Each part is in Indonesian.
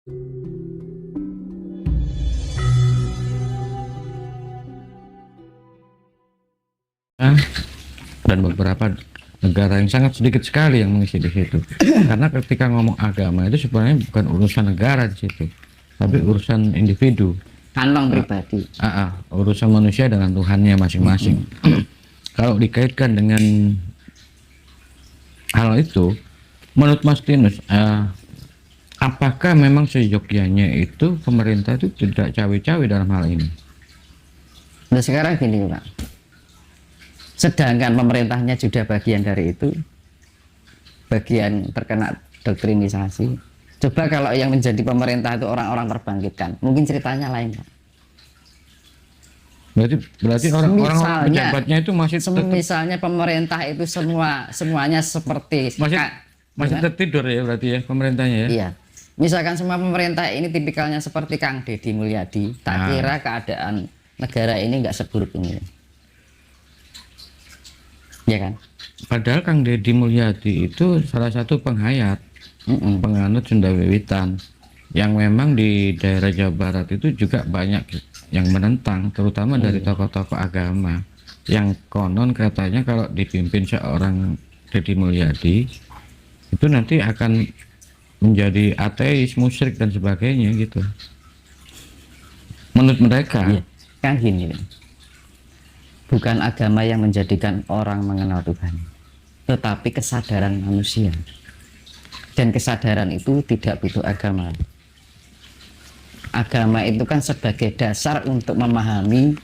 Dan beberapa negara yang sangat sedikit sekali yang mengisi di situ. Karena ketika ngomong agama itu sebenarnya bukan urusan negara di situ, tapi urusan individu. Kantong pribadi. Urusan manusia dengan Tuhannya masing-masing. Kalau dikaitkan dengan hal itu, menurut Mas Tinus, apakah memang seyogyanya itu pemerintah itu tidak cawe-cawe dalam hal ini? Nah sekarang gini Pak, sedangkan pemerintahnya sudah bagian dari itu, bagian terkena doktrinisasi. Coba kalau yang menjadi pemerintah itu orang-orang terbangkitkan, mungkin ceritanya lain Pak. Berarti orang-orang pejabatnya itu masih misalnya pemerintah itu semuanya seperti masih tertidur ya, berarti ya pemerintahnya ya. Iya, misalkan semua pemerintah ini tipikalnya seperti Kang Deddy Mulyadi, tak kira keadaan negara ini nggak seburuk ini, ya kan? Padahal Kang Deddy Mulyadi itu salah satu penghayat, penganut Sunda Wiwitan, yang memang di daerah Jawa Barat itu juga banyak yang menentang, terutama dari tokoh-tokoh agama, yang konon katanya kalau dipimpin seorang Deddy Mulyadi itu nanti akan menjadi ateis, musyrik dan sebagainya gitu. Menurut mereka. Iya. Kan gini, bukan agama yang menjadikan orang mengenal Tuhan, tetapi kesadaran manusia. Dan kesadaran itu tidak butuh agama. Agama itu kan sebagai dasar untuk memahami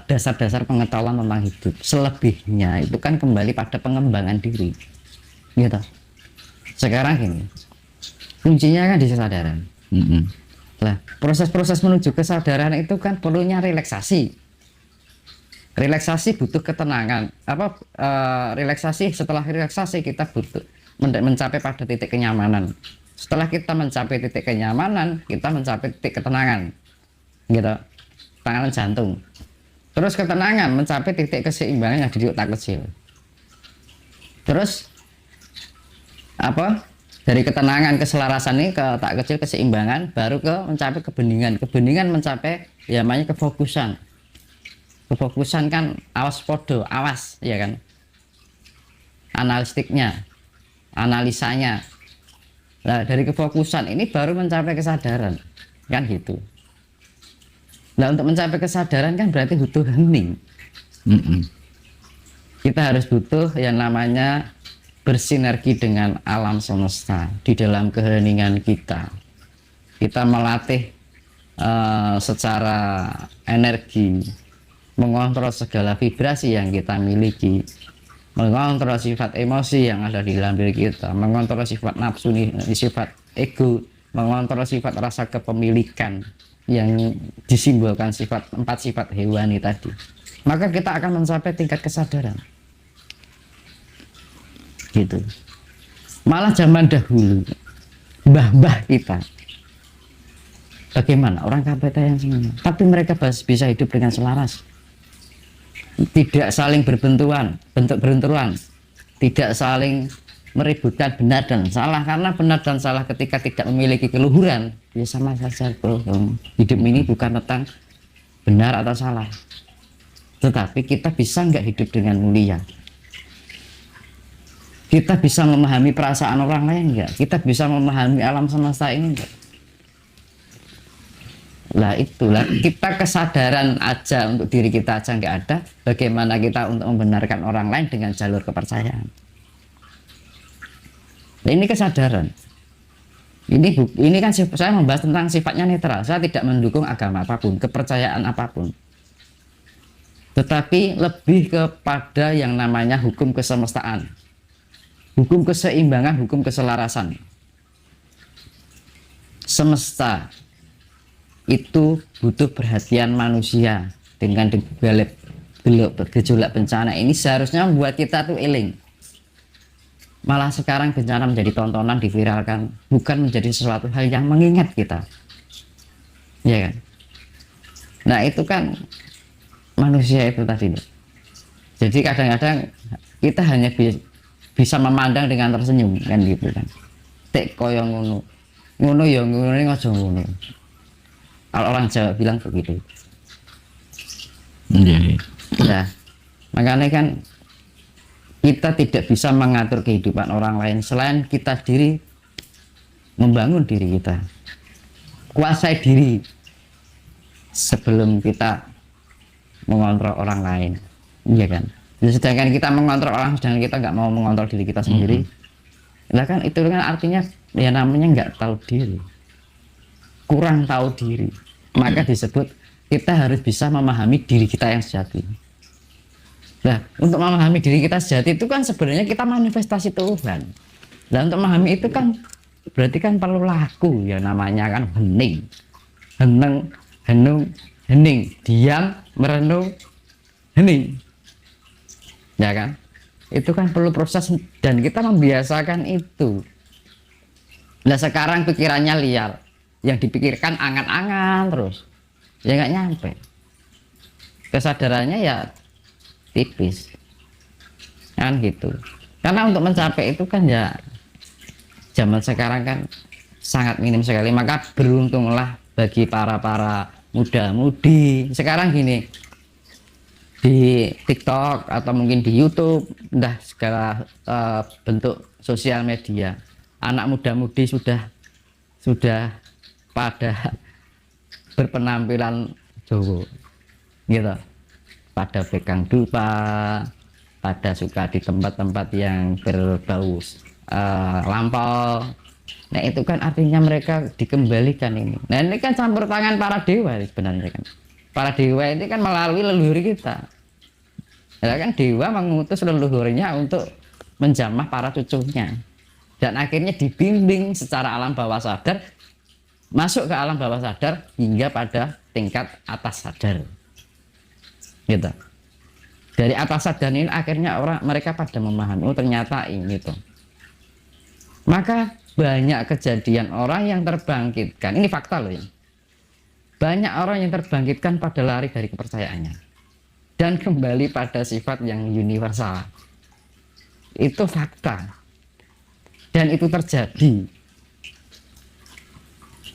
dasar-dasar pengetahuan tentang hidup. Selebihnya itu kan kembali pada pengembangan diri, gitu. Sekarang gini, kuncinya kan di kesadaran. Nah, proses-proses menuju kesadaran itu kan perlunya relaksasi. Relaksasi butuh ketenangan. Relaksasi, setelah relaksasi kita butuh mencapai pada titik kenyamanan. Setelah kita mencapai titik kenyamanan, kita mencapai titik ketenangan, gitu. Tenangan jantung. Terus ketenangan mencapai titik keseimbangan yang di otak kecil. Terus dari ketenangan, keselarasan ini ke otak kecil, keseimbangan, baru ke mencapai kebeningan. Kebeningan mencapai ya namanya kefokusan. Kefokusan kan awas podo, awas, ya kan? Analistiknya, analisanya. Nah, dari kefokusan ini baru mencapai kesadaran, kan gitu. Nah, untuk mencapai kesadaran kan berarti butuh hening. Kita harus butuh yang namanya bersinergi dengan alam semesta. Di dalam keheningan kita melatih secara energi, mengontrol segala vibrasi yang kita miliki, mengontrol sifat emosi yang ada di dalam diri kita, mengontrol sifat nafsu, sifat ego, mengontrol sifat rasa kepemilikan yang disimbolkan empat sifat hewani tadi. Maka kita akan mencapai tingkat kesadaran, gitu. Malah zaman dahulu mbah-mbah kita bagaimana orang KPT yang semuanya, tapi mereka bisa hidup dengan selaras, tidak saling berbenturan, tidak saling meributkan benar dan salah, karena benar dan salah ketika tidak memiliki keluhuran ya sama saja. Hidup ini bukan tentang benar atau salah, tetapi kita bisa nggak hidup dengan mulia. Kita bisa memahami perasaan orang lain enggak? Kita bisa memahami alam semesta ini enggak? Lah itulah, kita kesadaran aja untuk diri kita aja enggak ada, bagaimana kita untuk membenarkan orang lain dengan jalur kepercayaan? Nah, ini kesadaran. Ini kan saya membahas tentang sifatnya netral. Saya tidak mendukung agama apapun, kepercayaan apapun. Tetapi lebih kepada yang namanya hukum kesemestaan. Hukum keseimbangan, hukum keselarasan. Semesta itu butuh perhatian manusia dengan gejolak bencana ini seharusnya membuat kita tuh eling. Malah sekarang bencana menjadi tontonan, diviralkan, bukan menjadi sesuatu hal yang mengingat kita, ya kan? Nah itu kan manusia itu tadi. Jadi kadang-kadang kita hanya bisa memandang dengan tersenyum kan gitu kan. tek koyo ngono. Ngono ya ngono aja ngono. Kalau orang Jawa bilang begitu. Iya, iya. Nah, makanya kan kita tidak bisa mengatur kehidupan orang lain selain kita sendiri membangun diri kita. Kuasai diri sebelum kita mengontrol orang lain. Iya kan? Sedangkan kita mengontrol orang, sedangkan kita nggak mau mengontrol diri kita sendiri. Nah kan itu kan artinya ya namanya nggak tahu diri, kurang tahu diri. Maka disebut kita harus bisa memahami diri kita yang sejati. Nah, untuk memahami diri kita sejati itu kan sebenarnya kita manifestasi Tuhan. Dan untuk memahami itu kan berarti kan perlu laku, ya namanya kan hening, heneng, henung, hening, diam, merenung, hening. Ya kan? Itu kan perlu proses dan kita membiasakan itu. Nah sekarang pikirannya liar, yang dipikirkan angan-angan terus, ya nggak nyampe. Kesadarannya ya tipis, kan gitu. Karena untuk mencapai itu kan ya zaman sekarang kan sangat minim sekali. Maka beruntunglah bagi para muda-mudi sekarang gini, di TikTok atau mungkin di YouTube, udah segala bentuk sosial media, anak muda-mudi sudah pada berpenampilan Jawa gitu, pada pegang dupa, pada suka di tempat-tempat yang berbau lampau. Nah itu kan artinya mereka dikembalikan ini. Nah ini kan campur tangan para dewa sebenarnya kan. Para dewa ini kan melalui leluhur kita. Ya kan dewa mengutus leluhurnya untuk menjamah para cucunya. Dan akhirnya dibimbing secara alam bawah sadar, masuk ke alam bawah sadar hingga pada tingkat atas sadar. Gitu. Dari atas sadar ini akhirnya mereka pada memahami, oh ternyata ini tuh. Maka banyak kejadian orang yang terbangkitkan, ini fakta loh ya. Banyak orang yang terbangkitkan pada lari dari kepercayaannya dan kembali pada sifat yang universal. Itu fakta. Dan itu terjadi.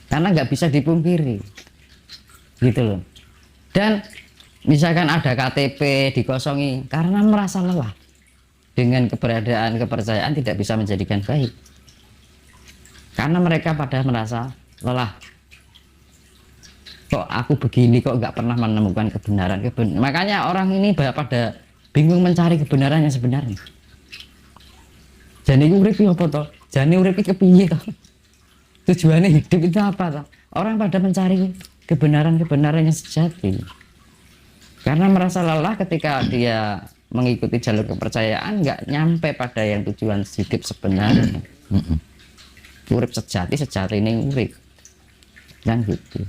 Karena nggak bisa dipungkiri. Gitu loh. Dan misalkan ada KTP dikosongi karena merasa lelah dengan keberadaan kepercayaan tidak bisa menjadikan baik. Karena mereka pada merasa lelah. Kok aku begini, kok nggak pernah menemukan kebenaran. Makanya orang ini pada bingung mencari kebenaran yang sebenarnya. Jadi urip apa toh? Jadi urip kepiye toh? Tujuannya hidup itu apa toh? Orang pada mencari kebenaran yang sejati. Karena merasa lelah ketika dia mengikuti jalur kepercayaan, nggak nyampe pada yang tujuan hidup sebenarnya. Urip sejati ini urip. Dan gitu.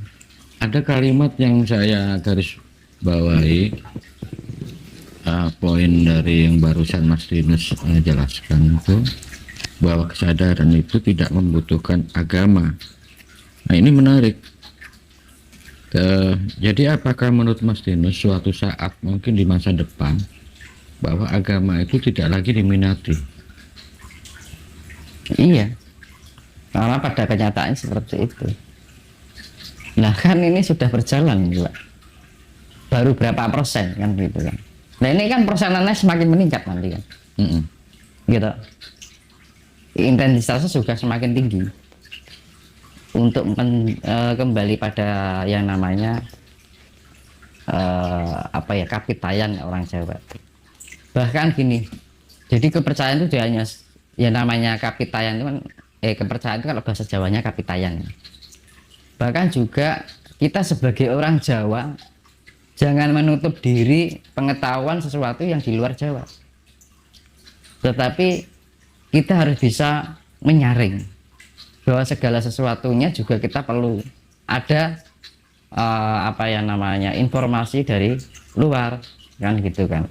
Ada kalimat yang saya garis bawahi, poin dari yang barusan Mas Dinus jelaskan itu, bahwa kesadaran itu tidak membutuhkan agama. Nah ini menarik. Jadi apakah menurut Mas Dinus suatu saat mungkin di masa depan bahwa agama itu tidak lagi diminati? Iya, karena pada kenyataannya seperti itu. Nah kan ini sudah berjalan juga, baru berapa persen kan gitu kan. Nah ini kan persenannya semakin meningkat nanti kan. Gitu, intensitasnya juga semakin tinggi untuk kembali pada yang namanya kapitayan orang Jawa. Bahkan gini, jadi kepercayaan itu hanya yang namanya kapitayan itu kan, kepercayaan itu kalau bahasa Jawanya kapitayan. Bahkan juga kita sebagai orang Jawa jangan menutup diri pengetahuan sesuatu yang di luar Jawa, tetapi kita harus bisa menyaring bahwa segala sesuatunya juga kita perlu ada informasi dari luar kan gitu kan.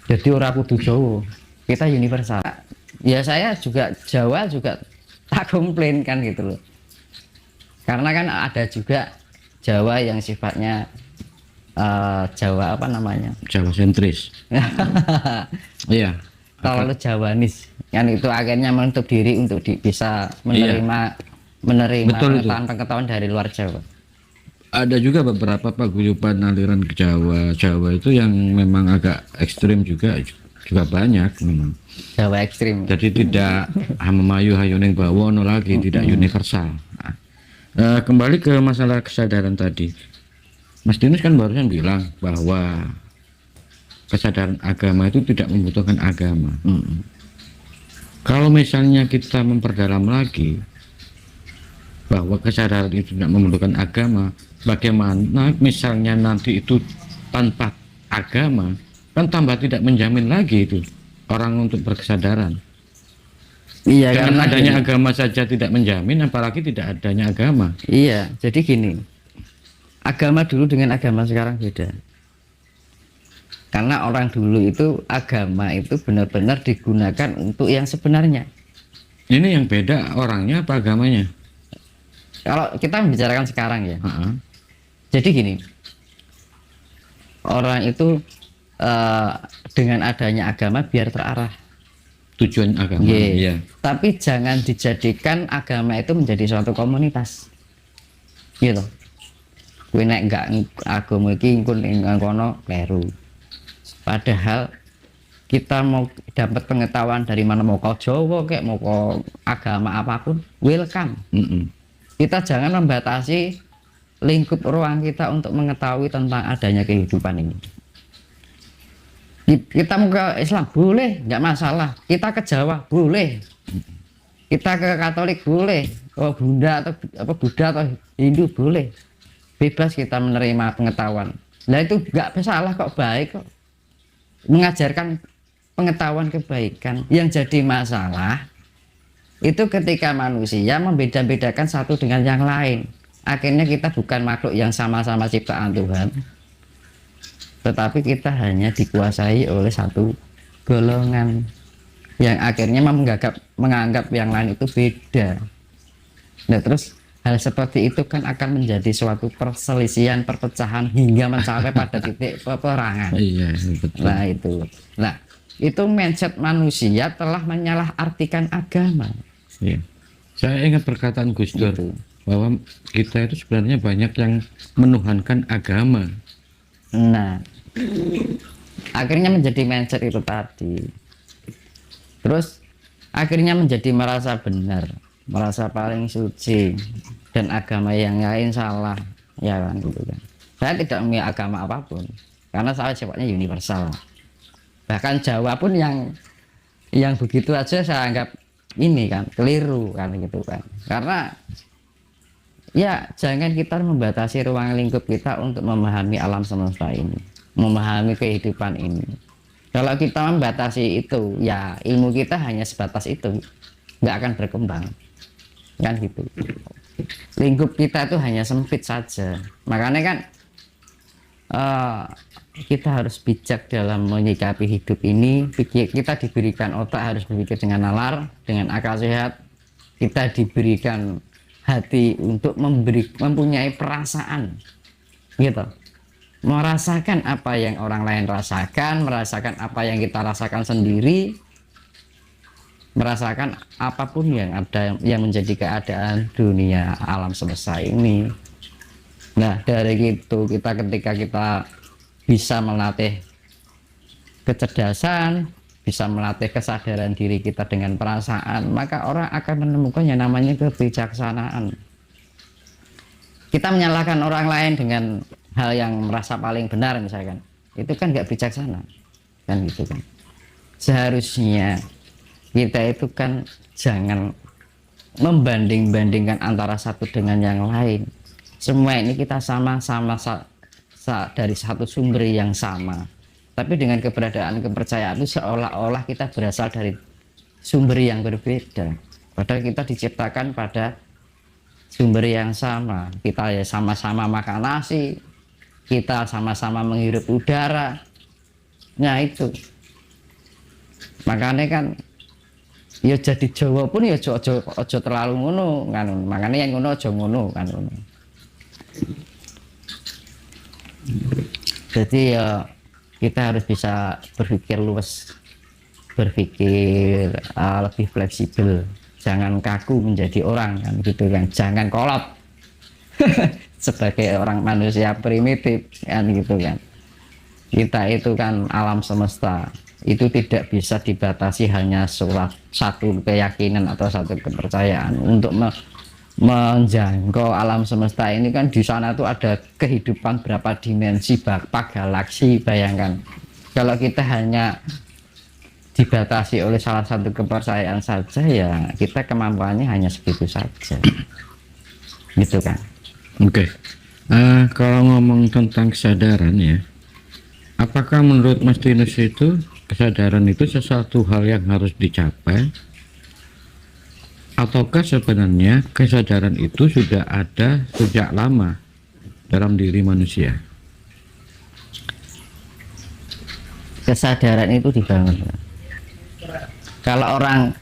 Jadi orang kudu Jawa, kita universal. Ya saya juga Jawa juga tak komplain kan gitu loh. Karena kan ada juga Jawa yang sifatnya Jawa Jawa sentris. Iya, terlalu Jawanis kan, itu akhirnya menutup diri untuk bisa menerima Betul itu. pengetahuan dari luar Jawa. Ada juga beberapa paguyuban aliran ke Jawa itu yang memang agak ekstrim juga banyak memang. Jawa ekstrim. Jadi tidak hamayu hayuning bawono lagi, tidak universal. Nah, kembali ke masalah kesadaran tadi. Mas Dinus kan barusan bilang bahwa kesadaran agama itu tidak membutuhkan agama. Kalau misalnya kita memperdalam lagi bahwa kesadaran itu tidak membutuhkan agama, bagaimana misalnya nanti itu tanpa agama, kan tambah tidak menjamin lagi itu orang untuk berkesadaran. Iya, Dengan karena adanya agama saja tidak menjamin, apalagi tidak adanya agama. Iya, jadi gini, agama dulu dengan agama sekarang beda. Karena orang dulu itu agama itu benar-benar digunakan untuk yang sebenarnya. Ini yang beda orangnya apa agamanya? Kalau kita membicarakan sekarang ya. Jadi gini, orang itu dengan adanya agama biar terarah. Tujuan agama. Iya. Tapi jangan dijadikan agama itu menjadi suatu komunitas. Gitu. Kowe nek enggak agama iki engko ning kono kleru. Padahal kita mau dapat pengetahuan dari mana, mau kau Jawa kayak mau kau agama apapun, welcome. Kita jangan membatasi lingkup ruang kita untuk mengetahui tentang adanya kehidupan ini. Kita mau ke Islam boleh, nggak masalah. Kita ke Jawa boleh. Kita ke Katolik boleh. Ke Buddha atau Hindu boleh. Bebas kita menerima pengetahuan. Nah itu nggak masalah kok, baik kok. Mengajarkan pengetahuan kebaikan. Yang jadi masalah itu ketika manusia membeda-bedakan satu dengan yang lain. Akhirnya kita bukan makhluk yang sama-sama ciptaan Tuhan, tetapi kita hanya dikuasai oleh satu golongan yang akhirnya menganggap yang lain itu beda. Nah terus hal seperti itu kan akan menjadi suatu perselisihan, perpecahan hingga mencapai pada titik peperangan. Iya, betul. Nah itu mindset manusia telah menyalahartikan agama. Iya. Saya ingat perkataan Gus Dur bahwa kita itu sebenarnya banyak yang menuhankan agama. Nah, akhirnya menjadi mindset itu tadi. Terus akhirnya menjadi merasa benar, merasa paling suci, dan agama yang lain salah, ya kan gitu kan. Saya tidak memiliki agama apapun karena saya sifatnya universal. Bahkan Jawa pun yang begitu aja saya anggap ini kan keliru kan gitu kan. Karena ya jangan kita membatasi ruang lingkup kita untuk memahami alam semesta ini, memahami kehidupan ini. Kalau kita membatasi itu, ya ilmu kita hanya sebatas itu, nggak akan berkembang, kan gitu. Lingkup kita itu hanya sempit saja. Makanya kan kita harus bijak dalam menyikapi hidup ini. Kita diberikan otak harus berpikir dengan nalar, dengan akal sehat. Kita diberikan hati untuk mempunyai perasaan, gitu. Merasakan apa yang orang lain rasakan, merasakan apa yang kita rasakan sendiri, merasakan apapun yang ada yang menjadi keadaan dunia alam semesta ini. Nah dari itu ketika kita bisa melatih kecerdasan, bisa melatih kesadaran diri kita dengan perasaan, maka orang akan menemukan yang namanya kebijaksanaan. Kita menyalahkan orang lain dengan hal yang merasa paling benar misalkan, itu kan nggak bijaksana, kan gitu kan. Seharusnya kita itu kan jangan membanding-bandingkan antara satu dengan yang lain. Semua ini kita sama-sama dari satu sumber yang sama, tapi dengan keberadaan kepercayaan itu seolah-olah kita berasal dari sumber yang berbeda, padahal kita diciptakan pada sumber yang sama. Kita ya sama-sama makan nasi, kita sama-sama menghirup udara. Nah itu makanya kan ya jadi Jawa pun ya ojo terlalu ngono kan, makanya yang ngono ojo ngono kan. Jadi ya kita harus bisa berpikir luas berpikir lebih fleksibel, jangan kaku menjadi orang kan gitu kan, jangan kolot sebagai orang manusia primitif kan gitu kan. Kita itu kan alam semesta, itu tidak bisa dibatasi hanya satu keyakinan atau satu kepercayaan. Untuk menjangkau alam semesta ini kan di sana tuh ada kehidupan berapa dimensi, berapa galaksi. Bayangkan kalau kita hanya dibatasi oleh salah satu kepercayaan saja, ya kita kemampuannya hanya segitu saja gitu kan. Oke. Kalau ngomong tentang kesadaran ya, apakah menurut Mas Tinus itu kesadaran itu sesuatu hal yang harus dicapai, ataukah sebenarnya kesadaran itu sudah ada sejak lama dalam diri manusia? Kesadaran itu dibangun. Kalau orang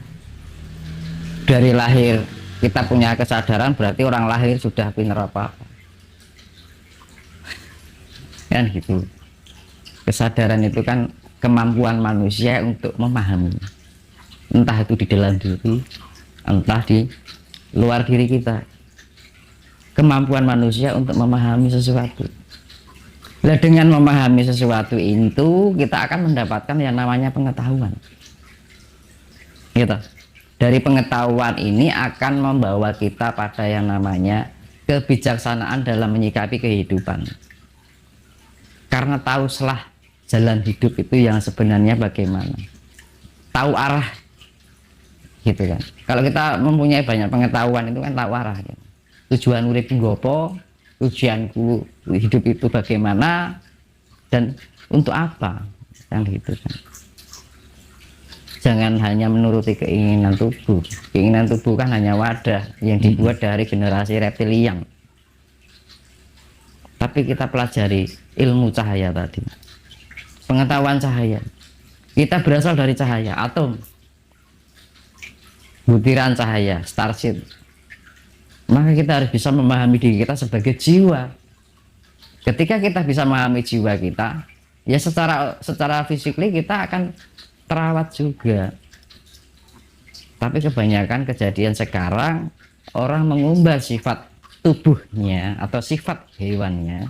dari lahir kita punya kesadaran, berarti orang lahir sudah pintar apa-apa kan gitu. Kesadaran itu kan kemampuan manusia untuk memahami, entah itu di dalam diri, entah di luar diri kita. Kemampuan manusia untuk memahami sesuatu. Nah, dengan memahami sesuatu itu kita akan mendapatkan yang namanya pengetahuan gitu. Dari pengetahuan ini akan membawa kita pada yang namanya kebijaksanaan dalam menyikapi kehidupan, karena tahu selah jalan hidup itu yang sebenarnya bagaimana, tahu arah gitu kan. Kalau kita mempunyai banyak pengetahuan itu kan tahu arah gitu. Tujuan urip nggopo, tujuanku hidup itu bagaimana dan untuk apa kan gitu kan. Jangan hanya menuruti keinginan tubuh. Keinginan tubuh kan hanya wadah yang dibuat dari generasi reptilian. Tapi kita pelajari ilmu cahaya tadi, pengetahuan cahaya. Kita berasal dari cahaya, atom, butiran cahaya, starseed. Maka kita harus bisa memahami diri kita sebagai jiwa. Ketika kita bisa memahami jiwa kita, ya secara fisikly kita akan terawat juga. Tapi kebanyakan kejadian sekarang, orang mengubah sifat tubuhnya atau sifat hewannya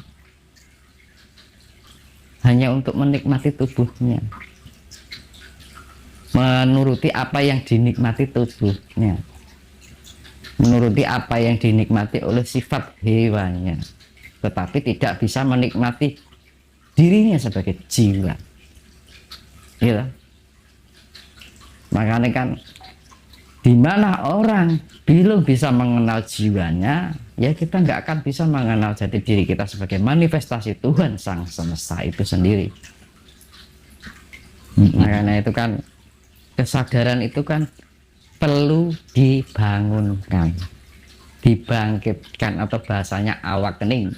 hanya untuk menikmati tubuhnya, menuruti apa yang dinikmati tubuhnya, menuruti apa yang dinikmati oleh sifat hewannya, tetapi tidak bisa menikmati dirinya sebagai jiwa gitu. Makanya kan di mana orang belum bisa mengenal jiwanya, ya kita nggak akan bisa mengenal jati diri kita sebagai manifestasi Tuhan Sang Semesta itu sendiri. Makanya itu kan kesadaran itu kan perlu dibangunkan, dibangkitkan, atau bahasanya awakening.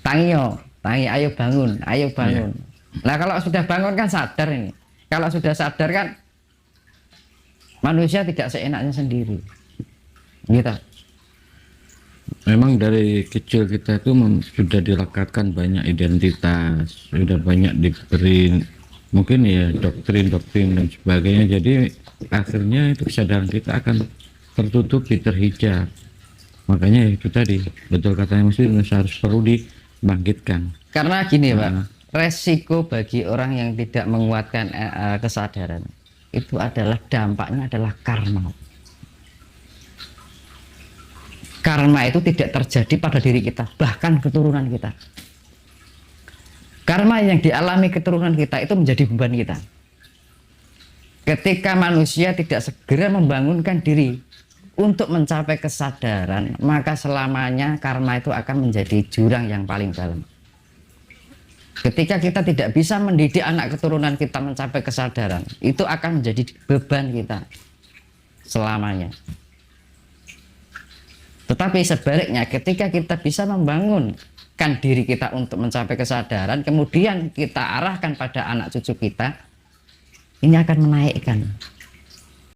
Tangi ayo bangun, ayo bangun. Nah kalau sudah bangun kan sadar ini. Kalau sudah sadar kan manusia tidak seenaknya sendiri gitu. Memang dari kecil kita itu sudah dilekatkan banyak identitas, sudah banyak diberi mungkin ya doktrin-doktrin dan sebagainya. Jadi akhirnya itu kesadaran kita akan tertutupi, terhijab. Makanya itu tadi betul katanya Mas Yunus, harus perlu dibangkitkan. Karena gini Pak, resiko bagi orang yang tidak menguatkan kesadaran itu adalah dampaknya adalah karma. Karma itu tidak terjadi pada diri kita, bahkan keturunan kita. Karma yang dialami keturunan kita itu menjadi beban kita. Ketika manusia tidak segera membangunkan diri untuk mencapai kesadaran, maka selamanya karma itu akan menjadi jurang yang paling dalam. Ketika kita tidak bisa mendidik anak keturunan kita mencapai kesadaran, itu akan menjadi beban kita selamanya. Tetapi sebaliknya, ketika kita bisa membangunkan diri kita untuk mencapai kesadaran, kemudian kita arahkan pada anak cucu kita, ini akan menaikkan